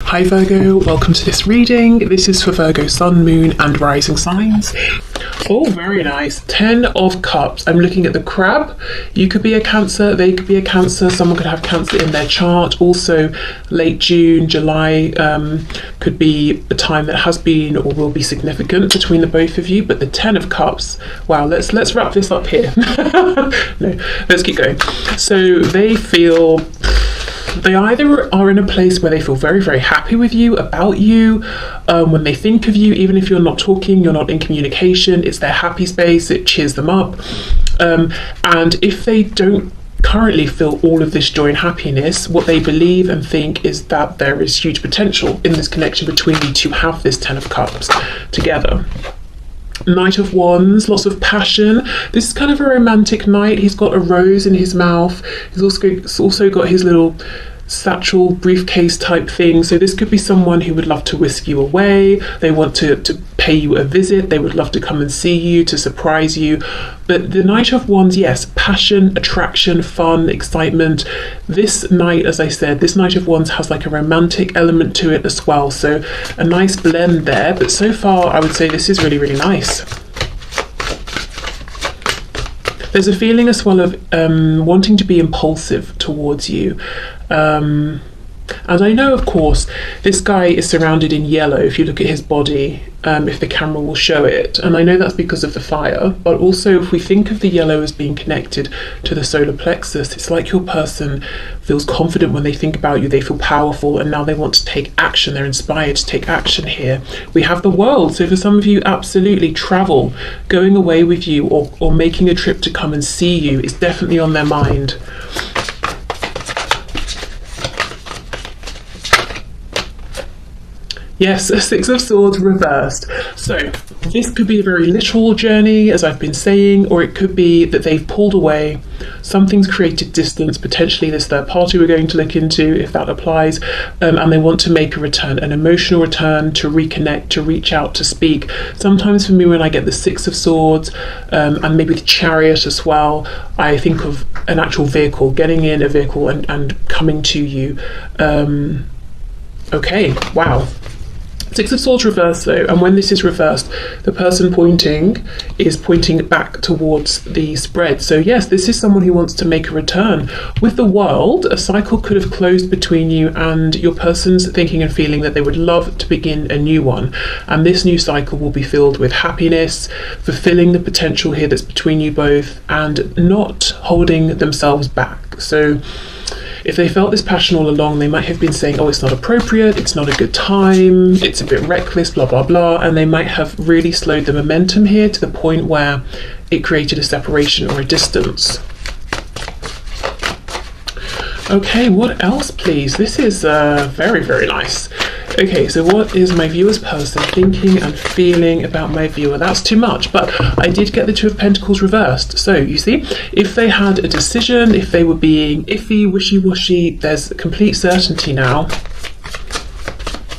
Hi Virgo, welcome to this reading. This is for Virgo Sun, Moon and Rising signs. Oh, very nice. 10 of Cups. I'm looking at the crab. You could be a Cancer, they could be a Cancer, someone could have Cancer in their chart. Also, late June, July could be a time that has been or will be significant between the both of you. But the 10 of Cups, wow, let's wrap this up here. No, let's keep going. So they feel... They either are in a place where they feel very, very happy with you, about you, when they think of you, even if you're not talking, you're not in communication, it's their happy space, it cheers them up. And if they don't currently feel all of this joy and happiness, what they believe and think is that there is huge potential in this connection between you to have this 10 of Cups together. Knight of Wands, lots of passion. This is kind of a romantic knight. He's got a rose in his mouth. He's also got his little satchel briefcase type thing. So this could be someone who would love to whisk you away. They want to pay you a visit. They would love to come and see you, to surprise you. But the Knight of Wands, yes, passion, attraction, fun, excitement. This knight, as I said, this Knight of Wands has like a romantic element to it as well. So a nice blend there. But so far, I would say this is really, really nice. There's a feeling as well of wanting to be impulsive towards you. And I know, of course, this guy is surrounded in yellow if you look at his body, if the camera will show it. And I know that's because of the fire, but also if we think of the yellow as being connected to the solar plexus, it's like your person feels confident when they think about you, they feel powerful, and now they want to take action, they're inspired to take action here. We have the world, so for some of you, absolutely travel, going away with you or making a trip to come and see you is definitely on their mind. Yes, a 6 of Swords reversed. So this could be a very literal journey, as I've been saying, or it could be that they've pulled away, something's created distance, potentially this third party we're going to look into, if that applies, and they want to make a return, an emotional return, to reconnect, to reach out, to speak. Sometimes for me, when I get the 6 of Swords, and maybe the Chariot as well, I think of an actual vehicle, getting in a vehicle and coming to you. Okay, wow. 6 of Swords reversed though, and when this is reversed, the person pointing is pointing back towards the spread. So yes, this is someone who wants to make a return. With the World, a cycle could have closed between you, and your person's thinking and feeling that they would love to begin a new one. And this new cycle will be filled with happiness, fulfilling the potential here that's between you both, and not holding themselves back. So if they felt this passion all along, they might have been saying, oh, it's not appropriate, it's not a good time, it's a bit reckless, blah, blah, blah. And they might have really slowed the momentum here to the point where it created a separation or a distance. Okay, what else, please? This is very, very nice. Okay, so what is my viewer's person thinking and feeling about my viewer? That's too much, but I did get the 2 of Pentacles reversed. So you see, if they had a decision, if they were being iffy, wishy-washy, there's complete certainty now.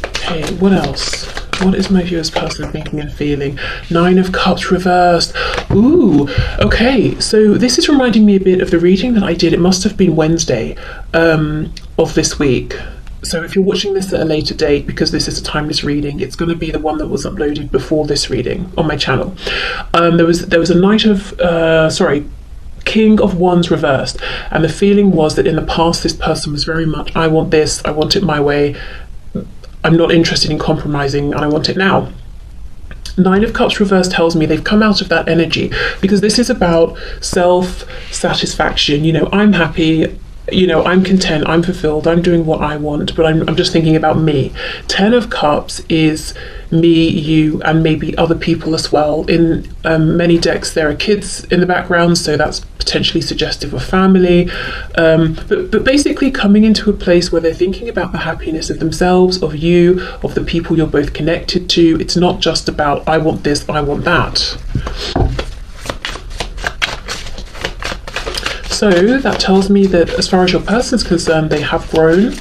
Okay, what else? What is my viewer's person thinking and feeling? 9 of Cups reversed. Ooh, okay, so this is reminding me a bit of the reading that I did. It must have been Wednesday of this week. So if you're watching this at a later date, because this is a timeless reading, it's going to be the one that was uploaded before this reading on my channel. There was a King of Wands reversed, and the feeling was that in the past this person was very much, I want this, I want it my way, I'm not interested in compromising, and I want it now. 9 of Cups reversed tells me they've come out of that energy, because this is about self-satisfaction. You know, I'm happy, you know, I'm content, I'm fulfilled, I'm doing what I want, but I'm just thinking about me. 10 of Cups is me, you, and maybe other people as well. In many decks there are kids in the background, so that's potentially suggestive of family, but basically coming into a place where they're thinking about the happiness of themselves, of you, of the people you're both connected to. It's not just about I want this, I want that. So that tells me that as far as your person's concerned, they have grown,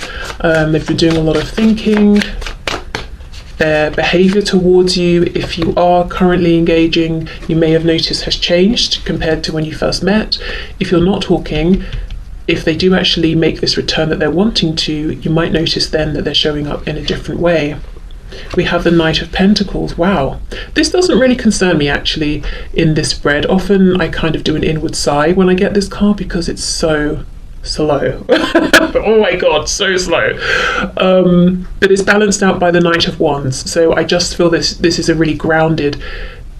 they've been doing a lot of thinking. Their behaviour towards you, if you are currently engaging, you may have noticed has changed compared to when you first met. If you're not talking, if they do actually make this return that they're wanting to, you might notice then that they're showing up in a different way. We have the Knight of Pentacles. Wow, this doesn't really concern me actually in this spread. Often I kind of do an inward sigh when I get this card because it's so slow. Oh my god, so slow. But it's balanced out by the Knight of Wands, so I just feel this is a really grounded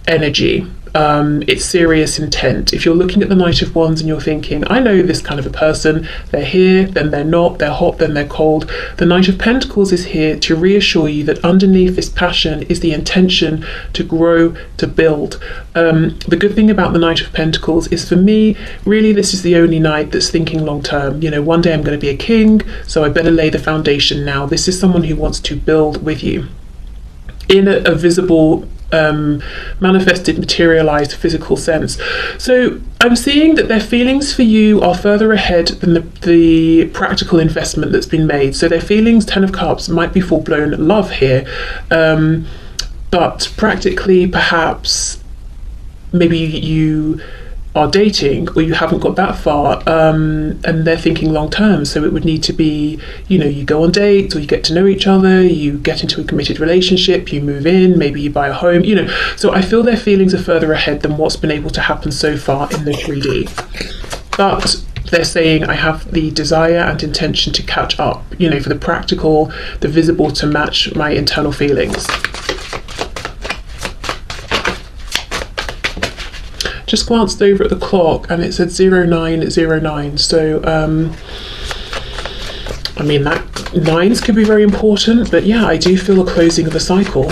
energy. It's serious intent. If you're looking at the Knight of Wands and you're thinking, I know this kind of a person, they're here, then they're not, they're hot, then they're cold, the Knight of Pentacles is here to reassure you that underneath this passion is the intention to grow, to build. The good thing about the Knight of Pentacles is, for me, really this is the only knight that's thinking long term. You know, one day I'm going to be a king, so I better lay the foundation now. This is someone who wants to build with you in a visible, manifested, materialized, physical sense. So I'm seeing that their feelings for you are further ahead than the practical investment that's been made. So their feelings, Ten of Cups, might be full-blown love here, but practically, perhaps maybe you are dating or you haven't got that far, and they're thinking long term, so it would need to be, you know, you go on dates or you get to know each other, you get into a committed relationship, you move in, maybe you buy a home, you know. So I feel their feelings are further ahead than what's been able to happen so far in the 3D, but they're saying I have the desire and intention to catch up, you know, for the practical, the visible, to match my internal feelings. Just glanced over at the clock and it said 0909, so I mean, that nines could be very important, but yeah, I do feel a closing of a cycle.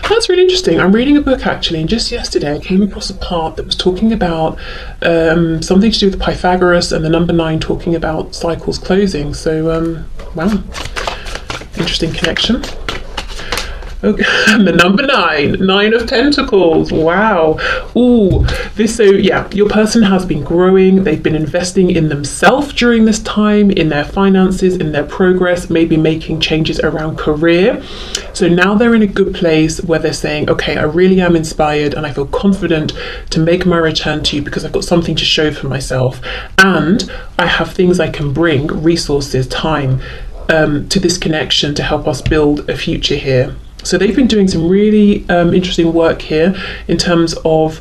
That's really interesting. I'm reading a book actually, and just yesterday I came across a part that was talking about something to do with Pythagoras and the number 9 talking about cycles closing. So wow, interesting connection. Okay. And the number 9 of Pentacles. Wow. Ooh, this, so yeah, your person has been growing. They've been investing in themselves during this time, in their finances, in their progress, maybe making changes around career. So now they're in a good place where they're saying, okay, I really am inspired and I feel confident to make my return to you because I've got something to show for myself. And I have things I can bring, resources, time, to this connection to help us build a future here. So they've been doing some really interesting work here in terms of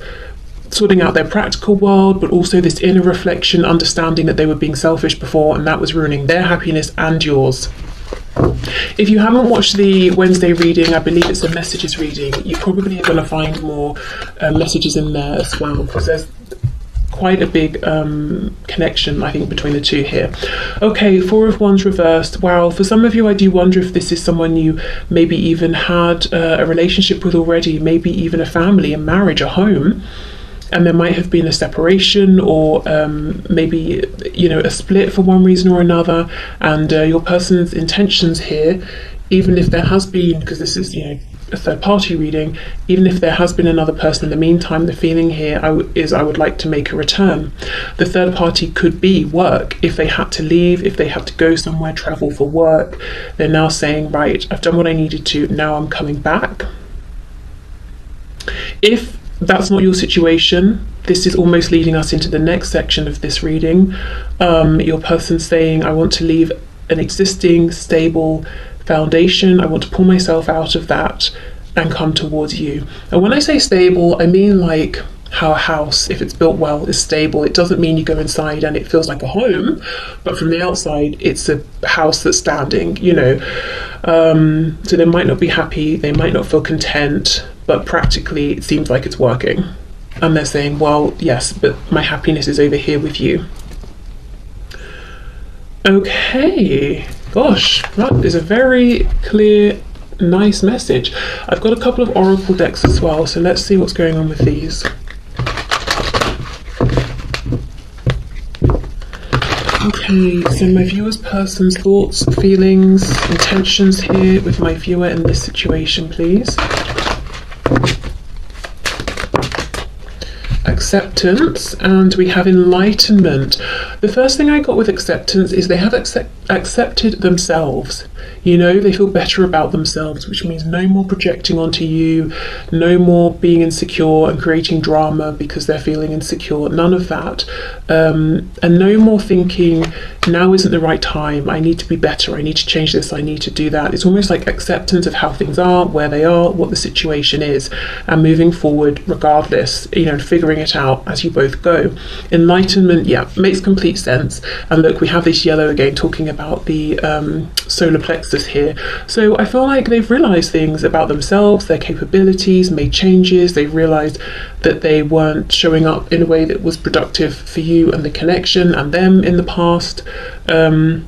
sorting out their practical world, but also this inner reflection, understanding that they were being selfish before and that was ruining their happiness and yours. If you haven't watched the Wednesday reading, I believe it's a messages reading, you probably are going to find more messages in there as well, because there's quite a big connection, I think, between the two here. Okay, 4 of Wands reversed. Wow, for some of you, I do wonder if this is someone you maybe even had a relationship with already, maybe even a family, a marriage, a home, and there might have been a separation or maybe, you know, a split for one reason or another, and your person's intentions here, even if there has been, because this is, you know, a third party reading, even if there has been another person in the meantime, the feeling here is I would like to make a return. The third party could be work. If they had to leave, if they had to go somewhere, travel for work, they're now saying, right, I've done what I needed to, now I'm coming back. If that's not your situation, this is almost leading us into the next section of this reading. Your person's saying, I want to leave an existing stable foundation, I want to pull myself out of that and come towards you. And when I say stable, I mean like how a house, if it's built well, is stable. It doesn't mean you go inside and it feels like a home, but from the outside it's a house that's standing, you know. So they might not be happy, they might not feel content, but practically it seems like it's working. And they're saying, well, yes, but my happiness is over here with you. Okay, gosh, that is a very clear, nice message. I've got a couple of oracle decks as well, so let's see what's going on with these. Okay, so my viewer's person's thoughts, feelings, intentions here with my viewer in this situation, please. acceptance, and we have enlightenment. The first thing I got with acceptance is they have accepted themselves. You know, they feel better about themselves, which means no more projecting onto you, no more being insecure and creating drama because they're feeling insecure, none of that. And no more thinking, now isn't the right time, I need to be better, I need to change this, I need to do that. It's almost like acceptance of how things are, where they are, what the situation is, and moving forward regardless, you know, figuring it out as you both go. Enlightenment, yeah, makes complete sense. And look, we have this yellow again talking about the solar plexus here. So I feel like they've realized things about themselves, their capabilities, made changes. They've realized that they weren't showing up in a way that was productive for you and the connection and them in the past. And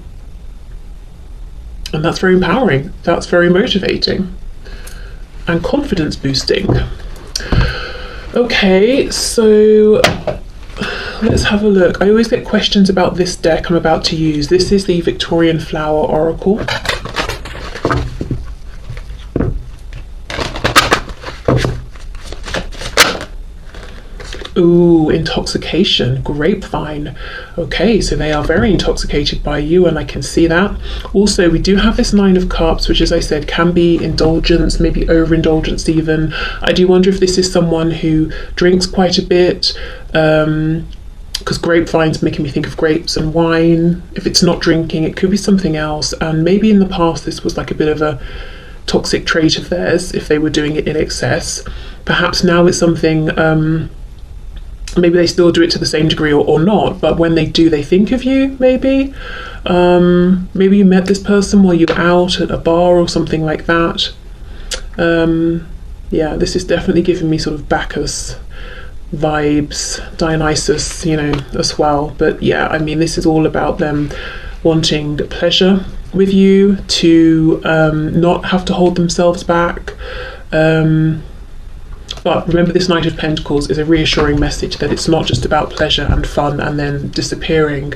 that's very empowering. That's very motivating and confidence boosting. Okay, so let's have a look. I always get questions about this deck I'm about to use. This is the Victorian Flower Oracle. Ooh, intoxication, grapevine. Okay, so they are very intoxicated by you, and I can see that. Also, we do have this Nine of Cups, which, as I said, can be indulgence, maybe overindulgence even. I do wonder if this is someone who drinks quite a bit, because grapevine's making me think of grapes and wine. If it's not drinking, it could be something else. And maybe in the past, this was like a bit of a toxic trait of theirs, if they were doing it in excess. Perhaps now it's something... maybe they still do it to the same degree or not, but when they do, they think of you, maybe. Maybe you met this person while you were out at a bar or something like that. Yeah, this is definitely giving me sort of Bacchus vibes, Dionysus, you know, as well. But yeah, I mean, this is all about them wanting pleasure with you, to not have to hold themselves back. But remember, this Knight of Pentacles is a reassuring message that it's not just about pleasure and fun and then disappearing.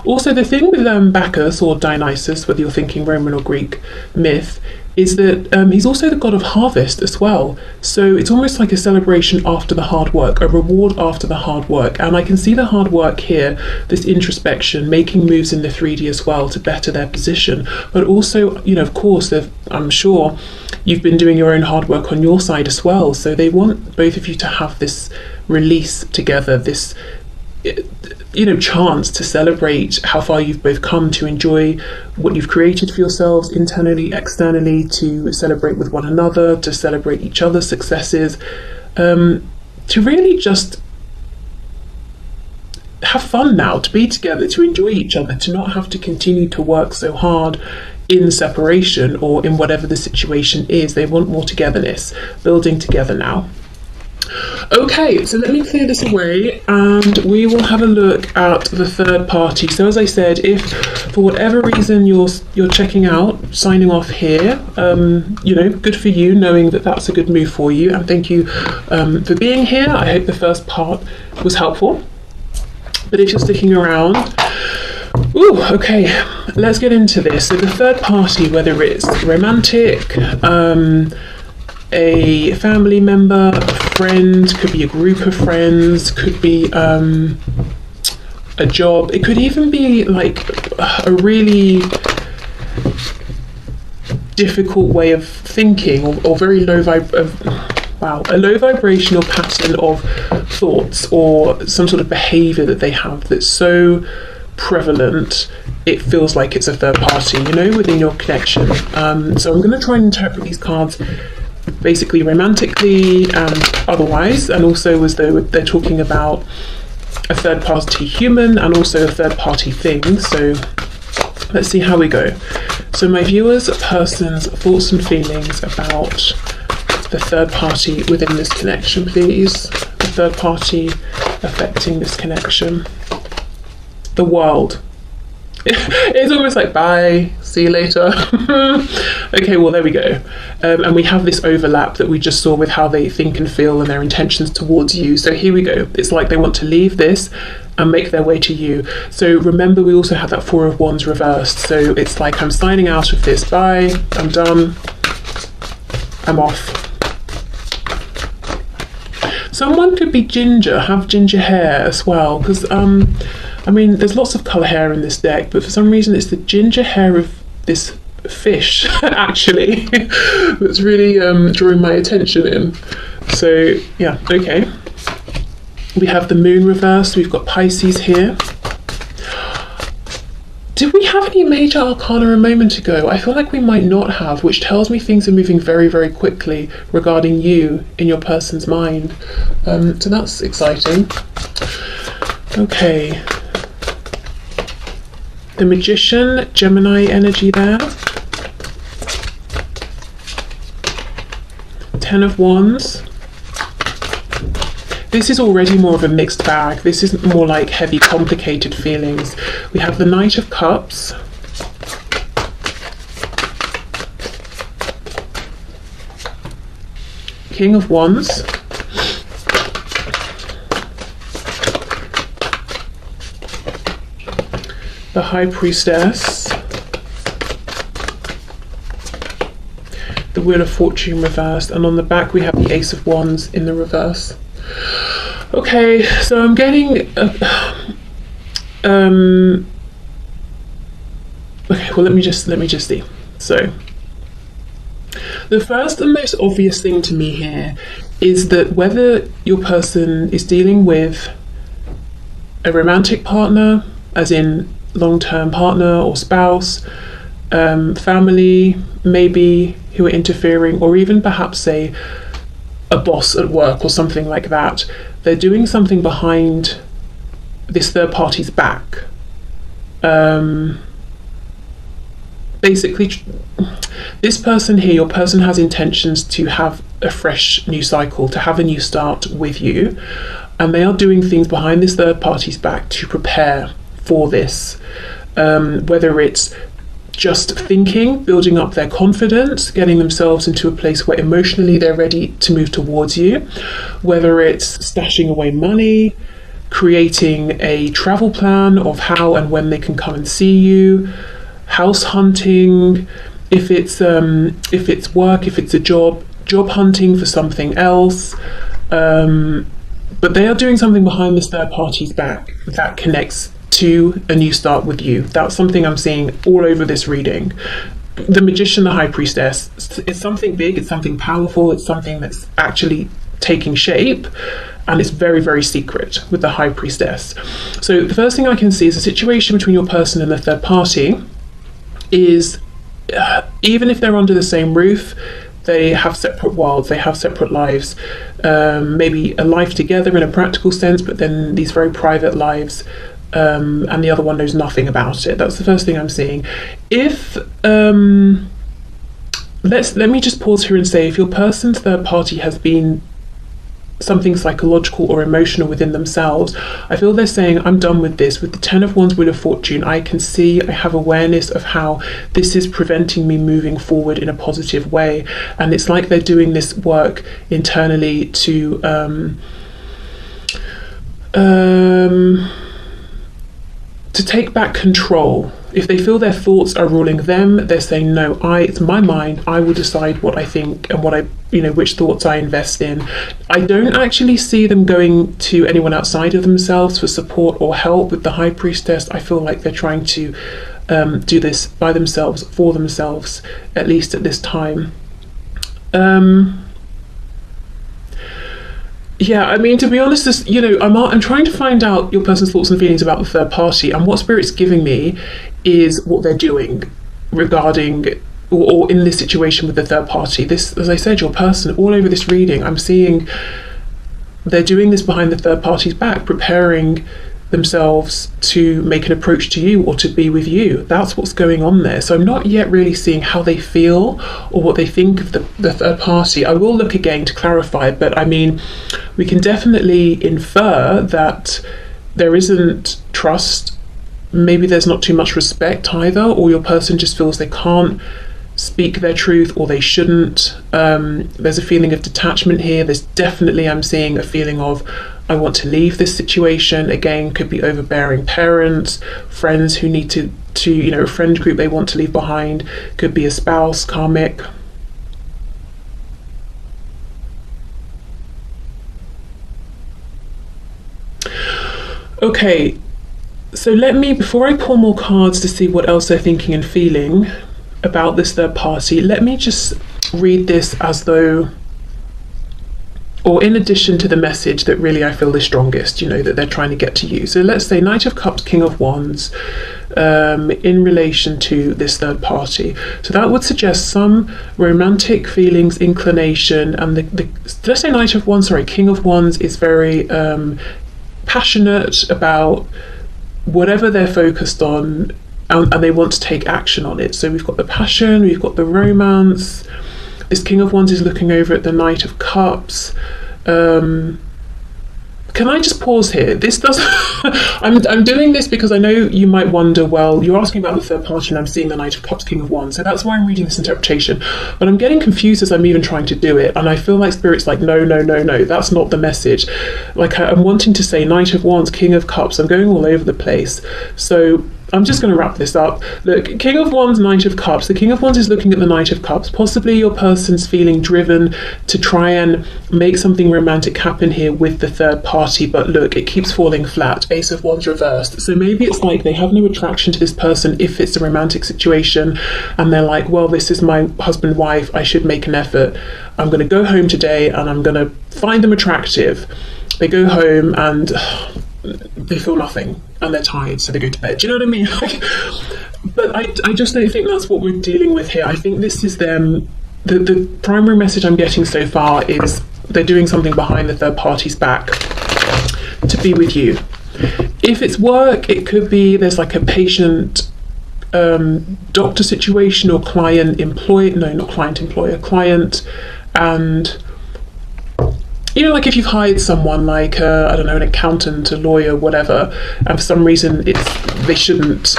Also, the thing with Bacchus or Dionysus, whether you're thinking Roman or Greek myth, is that he's also the god of harvest as well. So it's almost like a celebration after the hard work, a reward after the hard work. And I can see the hard work here, this introspection, making moves in the 3D as well to better their position. But also, you know, of course, I'm sure you've been doing your own hard work on your side as well. So they want both of you to have this release together, this, you know, chance to celebrate how far you've both come, to enjoy what you've created for yourselves internally, externally, to celebrate with one another, to celebrate each other's successes, to really just have fun now, to be together, to enjoy each other, to not have to continue to work so hard in separation or in whatever the situation is. They want more togetherness, building together now. Okay, so let me clear this away and we will have a look at the third party. So as I said, if for whatever reason you're checking out, signing off here, you know, good for you, knowing that that's a good move for you, and thank you for being here. I hope the first part was helpful. But if you're sticking around, ooh, okay, let's get into this. So the third party, whether it's romantic, a family member, a friend, could be a group of friends, could be a job, it could even be like a really difficult way of thinking, or very low a low vibrational pattern of thoughts or some sort of behavior that they have that's so prevalent it feels like it's a third party, you know, within your connection. So I'm going to try and interpret these cards basically romantically and otherwise, and also as though they're talking about a third party human and also a third party thing. So let's see how we go. So my viewers, person's thoughts and feelings about the third party within this connection, please. The third party affecting this connection. The world. It's almost like bye, see you later. Okay, well, there we go. And we have this overlap that we just saw with how they think and feel and their intentions towards you. So here we go. It's like they want to leave this and make their way to you. So remember, we also have that Four of Wands reversed. So it's like, I'm signing out of this. Bye, I'm done, I'm off. Someone could be ginger, have ginger hair as well, because I mean, there's lots of colour hair in this deck, but for some reason it's the ginger hair of this fish, actually, that's really drawing my attention in. So, yeah, okay. We have the moon reversed, we've got Pisces here. Did we have any major arcana a moment ago? I feel like we might not have, which tells me things are moving very, very quickly regarding you in your person's mind. So that's exciting. Okay. The Magician, Gemini energy there. 10 of Wands. This is already more of a mixed bag. This is more like heavy, complicated feelings. We have the Knight of Cups. King of Wands. The High Priestess. The Wheel of Fortune reversed. And on the back we have the Ace of Wands in the reverse. Okay, so I'm getting okay, well let me just see. So the first and most obvious thing to me here is that whether your person is dealing with a romantic partner, as in long-term partner or spouse, family maybe who are interfering, or even perhaps say a boss at work or something like that, they're doing something behind this third party's back. Basically, this person here, your person has intentions to have a fresh new cycle, to have a new start with you, and they are doing things behind this third party's back to prepare for this, whether it's just thinking, building up their confidence, getting themselves into a place where emotionally they're ready to move towards you, whether it's stashing away money, creating a travel plan of how and when they can come and see you, house hunting, if it's work, if it's a job hunting for something else, but they are doing something behind this third party's back that connects to a new start with you. That's something I'm seeing all over this reading. The Magician, the High Priestess, it's something big, it's something powerful, it's something that's actually taking shape, and it's very, very secret with the High Priestess. So the first thing I can see is a situation between your person and the third party is, even if they're under the same roof, they have separate worlds, they have separate lives, maybe a life together in a practical sense, but then these very private lives, and the other one knows nothing about it. That's the first thing I'm seeing. If let me just pause here and say, if your person's third party has been something psychological or emotional within themselves, I feel they're saying, I'm done with this. With the 10 of Wands, Wheel of Fortune, I can see, I have awareness of how this is preventing me moving forward in a positive way, and it's like they're doing this work internally to take back control. If they feel their thoughts are ruling them, they're saying, no, it's my mind, I will decide what I think and what I, which thoughts I invest in. I don't actually see them going to anyone outside of themselves for support or help. With the High Priestess, I feel like they're trying to do this by themselves, for themselves, at least at this time. Yeah, I mean, to be honest, this, I'm trying to find out your person's thoughts and feelings about the third party, and what Spirit's giving me is what they're doing regarding or in this situation with the third party. This, as I said, your person, all over this reading, I'm seeing they're doing this behind the third party's back, preparing themselves to make an approach to you or to be with you. That's what's going on there. So I'm not yet really seeing how they feel or what they think of the third party. I will look again to clarify, but I mean, we can definitely infer that there isn't trust. Maybe there's not too much respect either, or your person just feels they can't speak their truth, or they shouldn't. There's a feeling of detachment here. There's definitely, I'm seeing a feeling of, I want to leave this situation. Again, could be overbearing parents, friends who need to a friend group they want to leave behind, could be a spouse, karmic. Okay, so before I pull more cards to see what else they're thinking and feeling about this third party, let me just read this as though, or in addition to the message that really I feel the strongest, that they're trying to get to you. So let's say Knight of Cups, King of Wands, in relation to this third party. So that would suggest some romantic feelings, inclination, and let's say Knight of Wands, sorry, King of Wands is very passionate about whatever they're focused on, and they want to take action on it. So we've got the passion, we've got the romance. This King of Wands is looking over at the Knight of Cups. Can I just pause here? This doesn't. I'm doing this because I know you might wonder, well, you're asking about the third party and I'm seeing the Knight of Cups, King of Wands. So that's why I'm reading this interpretation. But I'm getting confused as I'm even trying to do it. And I feel like Spirit's like, no, that's not the message. Like I'm wanting to say Knight of Wands, King of Cups. I'm going all over the place. So I'm just going to wrap this up. Look, King of Wands, Knight of Cups. The King of Wands is looking at the Knight of Cups. Possibly your person's feeling driven to try and make something romantic happen here with the third party. But look, it keeps falling flat. Ace of Wands reversed. So maybe it's like they have no attraction to this person if it's a romantic situation. And they're like, well, this is my husband, wife. I should make an effort. I'm going to go home today and I'm going to find them attractive. They go home and they feel nothing and they're tired, so they go to bed. Do you know what I mean? But I just don't think that's what we're dealing with here. I think this is them. The primary message I'm getting so far is they're doing something behind the third party's back to be with you. If it's work, it could be there's like a patient doctor situation or client and like if you've hired someone like I don't know, an accountant, a lawyer, whatever, and for some reason they shouldn't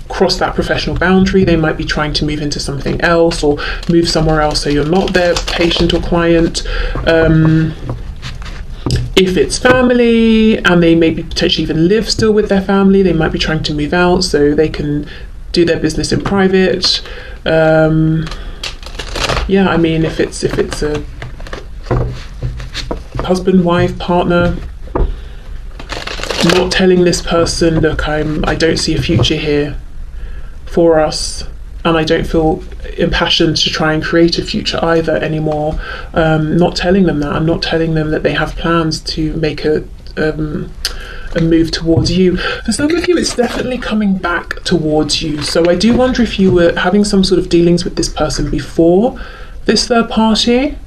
cross that professional boundary. They might be trying to move into something else or move somewhere else, so you're not their patient or client. If it's family and they maybe potentially even live still with their family, they might be trying to move out so they can do their business in private. I mean, if it's a husband, wife, partner, not telling this person, look, I don't see a future here for us, and I don't feel impassioned to try and create a future either anymore. Not telling them that, and not telling them that they have plans to make a move towards you. For some of you, it's definitely coming back towards you. So I do wonder if you were having some sort of dealings with this person before this third party.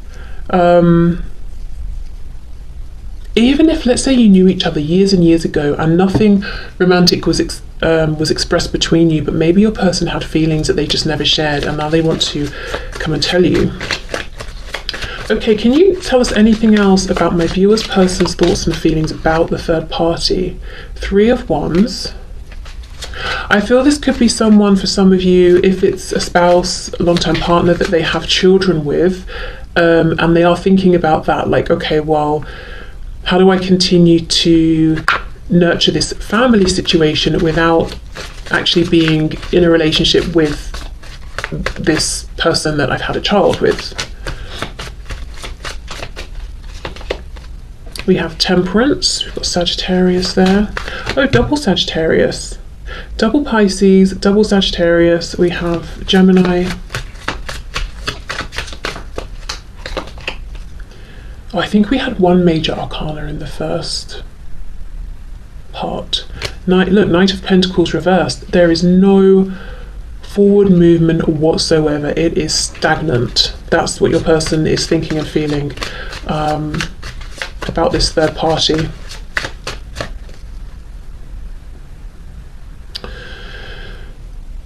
Even if, let's say, you knew each other years and years ago and nothing romantic was expressed between you, but maybe your person had feelings that they just never shared and now they want to come and tell you. Okay, can you tell us anything else about my viewer's person's thoughts and feelings about the third party? 3 of Wands. I feel this could be someone, for some of you, if it's a spouse, a long-term partner that they have children with, and they are thinking about that, like, okay, well, how do I continue to nurture this family situation without actually being in a relationship with this person that I've had a child with? We have Temperance, we've got Sagittarius there. Oh, double Sagittarius. Double Pisces, double Sagittarius. We have Gemini. Oh, I think we had one major arcana in the first part. Look, Knight of Pentacles reversed. There is no forward movement whatsoever. It is stagnant. That's what your person is thinking and feeling about this third party.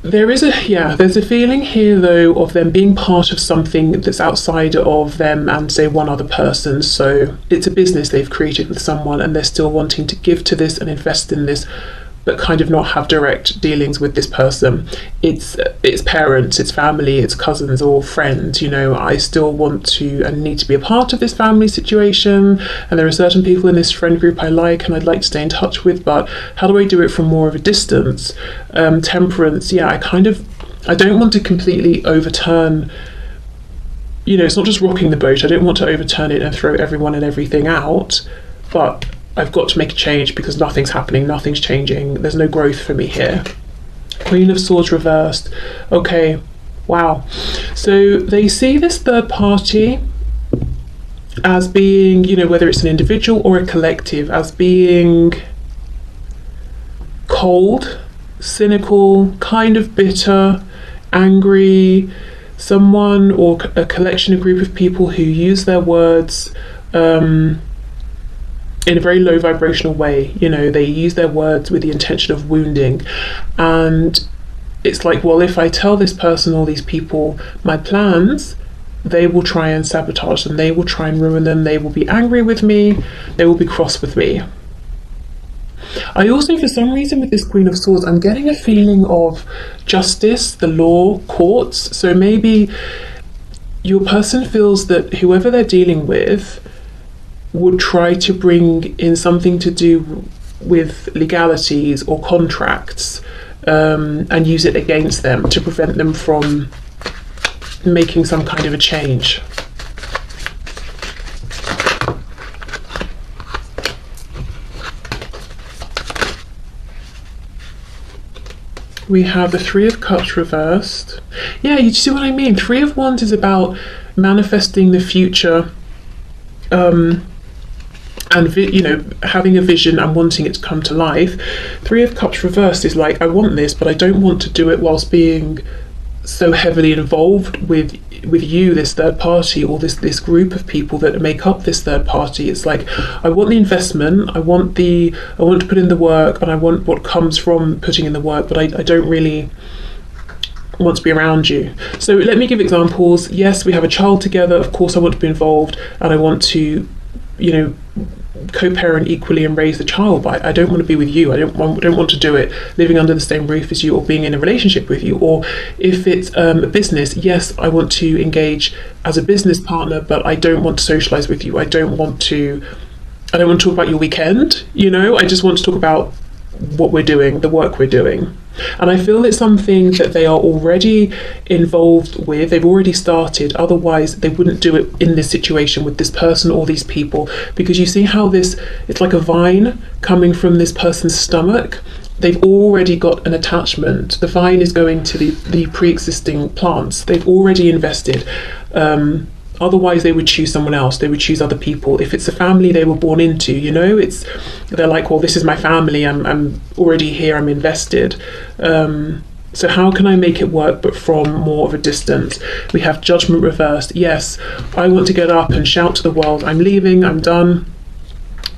There's a feeling here though of them being part of something that's outside of them and say one other person. So it's a business they've created with someone and they're still wanting to give to this and invest in this, but kind of not have direct dealings with this person. It's parents, it's family, it's cousins or friends. I still want to and need to be a part of this family situation, and there are certain people in this friend group I like and I'd like to stay in touch with, but how do I do it from more of a distance? Temperance, I don't want to completely overturn, it's not just rocking the boat. I don't want to overturn it and throw everyone and everything out, but I've got to make a change because nothing's happening, nothing's changing, there's no growth for me here. Queen of Swords reversed. Okay, wow. So they see this third party as being, you know, whether it's an individual or a collective, as being cold, cynical, kind of bitter, angry, someone or a collection, a group of people who use their words in a very low vibrational way. You know, they use their words with the intention of wounding. And it's like, well, if I tell this person or these people my plans, they will try and sabotage them, they will try and ruin them, they will be angry with me, they will be cross with me. I also, for some reason, with this Queen of Swords, I'm getting a feeling of justice, the law, courts. So maybe your person feels that whoever they're dealing with would try to bring in something to do with legalities or contracts, and use it against them to prevent them from making some kind of a change. We have the Three of Cups reversed. Yeah, you see what I mean? Three of Wands is about manifesting the future, and you know, having a vision and wanting it to come to life. Three of Cups reversed is like, I want this, but I don't want to do it whilst being so heavily involved with you, this third party, or this group of people that make up this third party. It's like, I want the investment, I want to put in the work, and I want what comes from putting in the work, but I don't really want to be around you. So let me give examples. Yes, we have a child together, of course I want to be involved, and I want to, you know, co-parent equally and raise the child, but I don't want to be with you. I don't want to do it living under the same roof as you or being in a relationship with you. Or if it's a business, yes, I want to engage as a business partner, but I don't want to socialize with you. I don't want to talk about your weekend, you know. I just want to talk about what we're doing, the work we're doing. And I feel it's something that they are already involved with, they've already started, otherwise they wouldn't do it in this situation with this person or these people. Because you see how it's like a vine coming from this person's stomach. They've already got an attachment. The vine is going to the pre-existing plants. They've already invested. Otherwise they would choose someone else, they would choose other people. If it's a family they were born into, you know, they're like, well, this is my family, I'm already here, I'm invested. So how can I make it work but from more of a distance? We have Judgment reversed. Yes, I want to get up and shout to the world, I'm leaving, I'm done,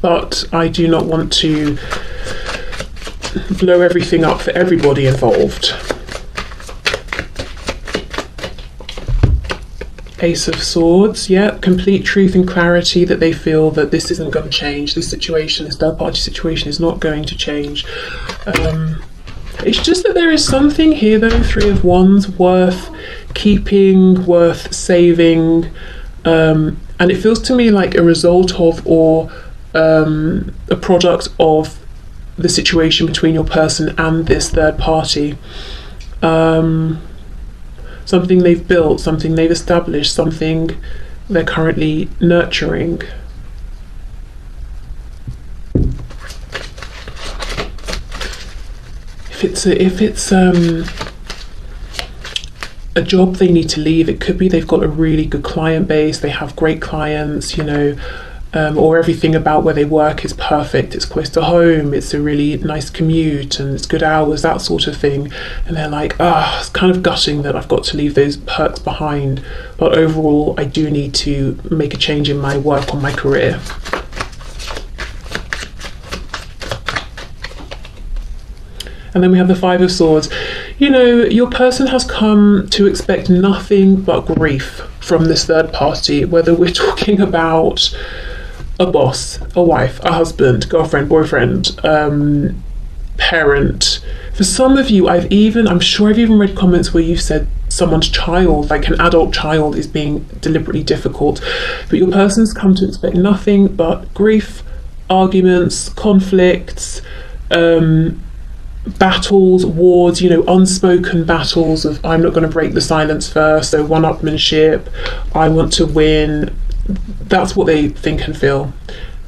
but I do not want to blow everything up for everybody involved. Ace of Swords, yeah, complete truth and clarity that they feel that this isn't going to change. This situation, this third party situation, is not going to change. It's just that there is something here though, Three of Wands, worth keeping, worth saving, and it feels to me like a result of, or a product of, the situation between your person and this third party. Something they've built, something they've established, something they're currently nurturing. If it's a job they need to leave, it could be they've got a really good client base, they have great clients, you know, or everything about where they work is perfect, it's close to home, it's a really nice commute and it's good hours, that sort of thing. And they're like, it's kind of gutting that I've got to leave those perks behind, but overall I do need to make a change in my work or my career. And then we have the Five of Swords. You know, your person has come to expect nothing but grief from this third party, whether we're talking about a boss, a wife, a husband, girlfriend, boyfriend, parent. For some of you, I'm sure I've even read comments where you've said someone's child, like an adult child, is being deliberately difficult. But your person's come to expect nothing but grief, arguments, conflicts, battles, wars, you know, unspoken battles of, I'm not going to break the silence first, so one-upmanship, I want to win. That's what they think and feel.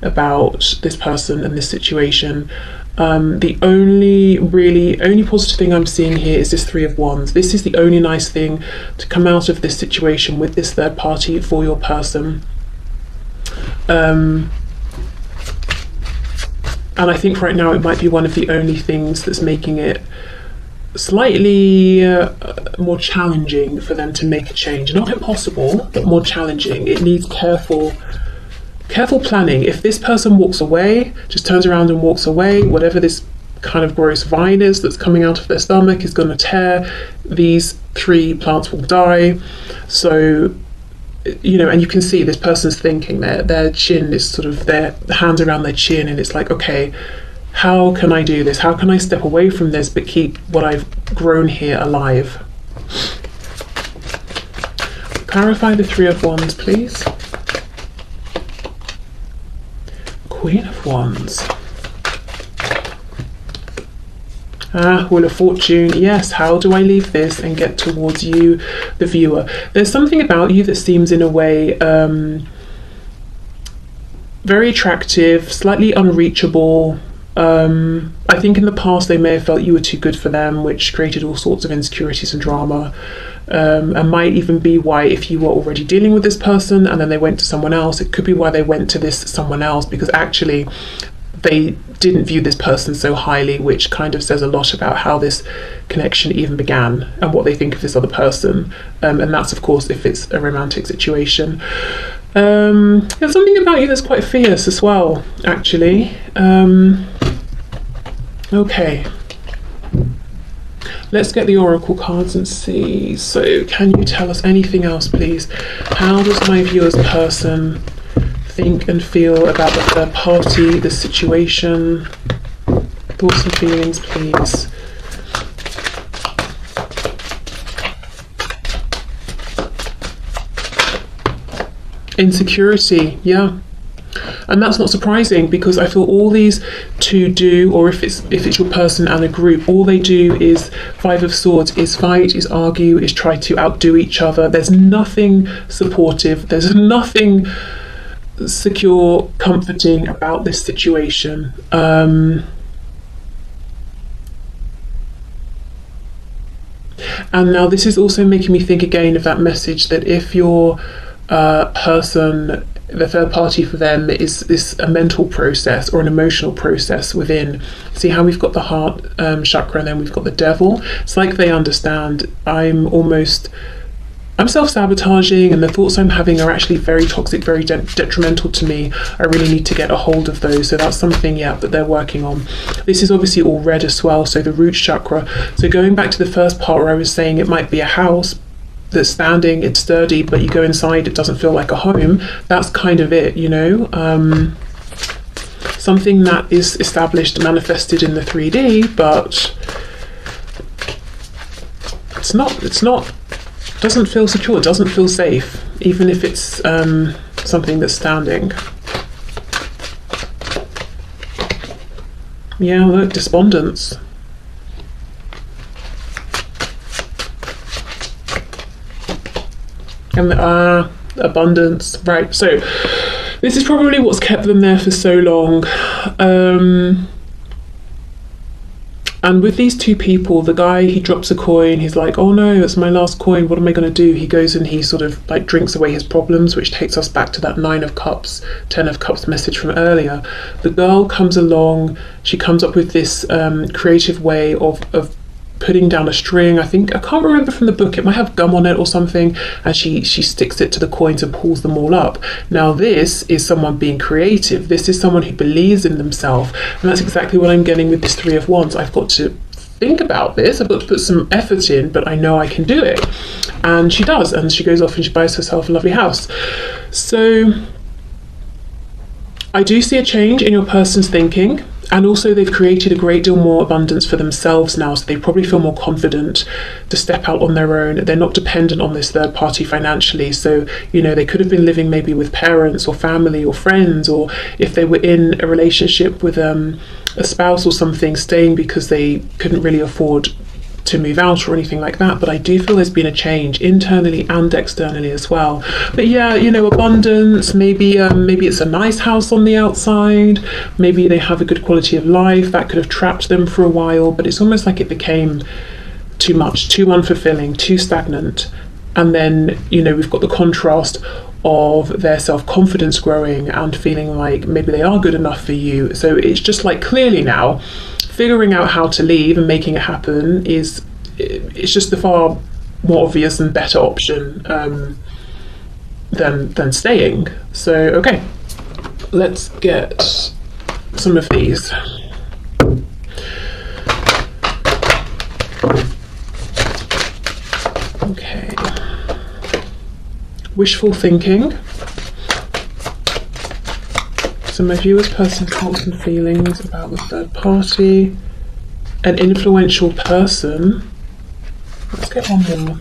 about this person and this situation. The only positive thing I'm seeing here is this Three of Wands. This is the only nice thing to come out of this situation with this third party for your person. And I think right now it might be one of the only things that's making it slightly more challenging for them to make a change. Not impossible, but more challenging. It needs careful planning. If this person walks away, just turns around and walks away, whatever this kind of gross vine is that's coming out of their stomach is going to tear. These 3 plants will die. So, you know, and you can see this person's thinking, their chin is sort of, their hands around their chin, and it's like, okay, how can I do this? How can I step away from this but keep what I've grown here alive? Clarify the Three of Wands, please. Queen of Wands. Wheel of Fortune. Yes, how do I leave this and get towards you, the viewer? There's something about you that seems in a way very attractive, slightly unreachable. I think in the past they may have felt you were too good for them, which created all sorts of insecurities and drama. And might even be why, if you were already dealing with this person and then they went to someone else, it could be why they went to this someone else, because actually they didn't view this person so highly, which kind of says a lot about how this connection even began and what they think of this other person. And that's, of course, if it's a romantic situation. There's something about you that's quite fierce as well, actually. Okay. Let's get the oracle cards and see. So can you tell us anything else, please? How does my viewer's person think and feel about the third party, the situation? Thoughts and feelings, please. Insecurity, yeah. And that's not surprising, because I feel all these two do, or if it's your person and a group, all they do is Five of Swords, is fight, is argue, is try to outdo each other. There's nothing supportive, there's nothing secure, comforting about this situation. And now this is also making me think again of that message that if your person, the third party for them is a mental process or an emotional process within. See how we've got the heart chakra and then we've got the devil. It's like they understand I'm self-sabotaging, and the thoughts I'm having are actually very toxic, very detrimental to me. I really need to get a hold of those. So that's something, yeah, that they're working on. This is obviously all red as well, so the root chakra. So going back to the first part where I was saying it might be a house that's standing, it's sturdy, but you go inside, it doesn't feel like a home. That's kind of it, you know. Something that is established, manifested in the 3D, but it's not doesn't feel secure, doesn't feel safe, even if it's something that's standing. Yeah, look, despondence. And abundance, right? So this is probably what's kept them there for so long. And with these two people, the guy, he drops a coin, he's like, oh no, that's my last coin, what am I going to do? He goes and he sort of like drinks away his problems, which takes us back to that 9 of Cups, 10 of Cups message from earlier. The girl comes along, she comes up with this creative way of putting down a string. I can't remember from the book, it might have gum on it or something, and she sticks it to the coins and pulls them all up. Now this is someone being creative, this is someone who believes in themselves, and that's exactly what I'm getting with this 3 of Wands. I've got to think about this, I've got to put some effort in, but I know I can do it. And she does, and she goes off and she buys herself a lovely house. So I do see a change in your person's thinking. And also they've created a great deal more abundance for themselves now, so they probably feel more confident to step out on their own. They're not dependent on this third party financially. So, you know, they could have been living maybe with parents or family or friends, or if they were in a relationship with a spouse or something, staying because they couldn't really afford to move out or anything like that, but I do feel there's been a change internally and externally as well. But yeah, you know, abundance, maybe it's a nice house on the outside, maybe they have a good quality of life that could have trapped them for a while, but it's almost like it became too much, too unfulfilling, too stagnant. And then, you know, we've got the contrast of their self-confidence growing and feeling like maybe they are good enough for you. So it's just like, clearly now figuring out how to leave and making it happen it's just the far more obvious and better option than staying. So okay, let's get some of these. Okay. Wishful thinking. So my viewer's person's thoughts and feelings about the third party. An influential person. Let's get one more.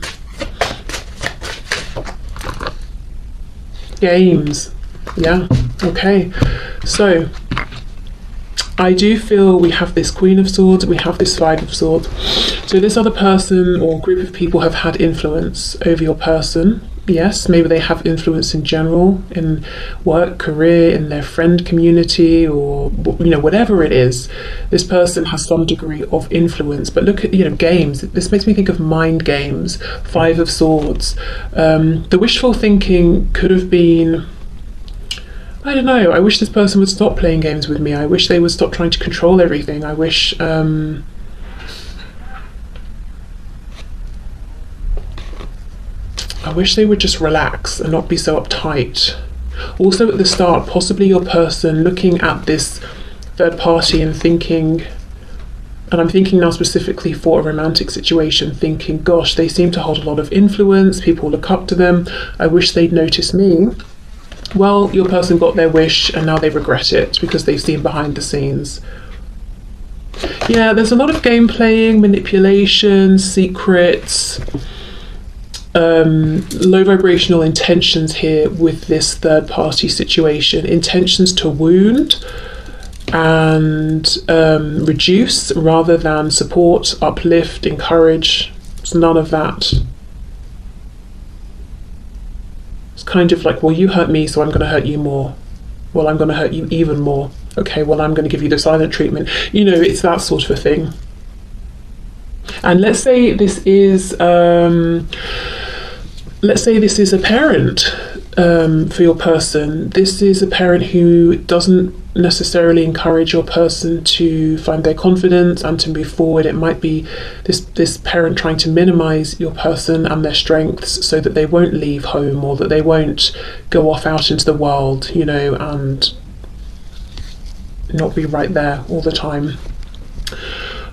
Games. Yeah, okay. So I do feel we have this Queen of Swords, we have this Five of Swords. So this other person or group of people have had influence over your person. Yes, maybe they have influence in general, in work, career, in their friend community, or, you know, whatever it is. This person has some degree of influence. But look at, you know, games. This makes me think of mind games. Five of Swords. The wishful thinking could have been, I don't know, I wish this person would stop playing games with me. I wish they would stop trying to control everything. I wish they would just relax and not be so uptight. Also at the start, possibly your person looking at this third party and thinking, and I'm thinking now specifically for a romantic situation, thinking, gosh, they seem to hold a lot of influence, people look up to them, I wish they'd notice me. Well, your person got their wish and now they regret it because they've seen behind the scenes. Yeah, there's a lot of game playing, manipulation, secrets, low vibrational intentions here with this third party situation. Intentions to wound and reduce rather than support, uplift, encourage. It's none of that. It's kind of like, well, you hurt me, so I'm going to hurt you more. Well, I'm going to hurt you even more. Okay, well, I'm going to give you the silent treatment. You know, it's that sort of a thing. And let's say this is a parent for your person. This is a parent who doesn't necessarily encourage your person to find their confidence and to move forward. It might be this parent trying to minimize your person and their strengths so that they won't leave home or that they won't go off out into the world, you know, and not be right there all the time.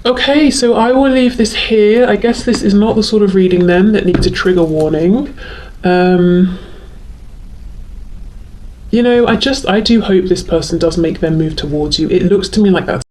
Okay, so I will leave this here. I guess this is not the sort of reading then that needs a trigger warning. You know, I do hope this person does make their move towards you. It looks to me like that's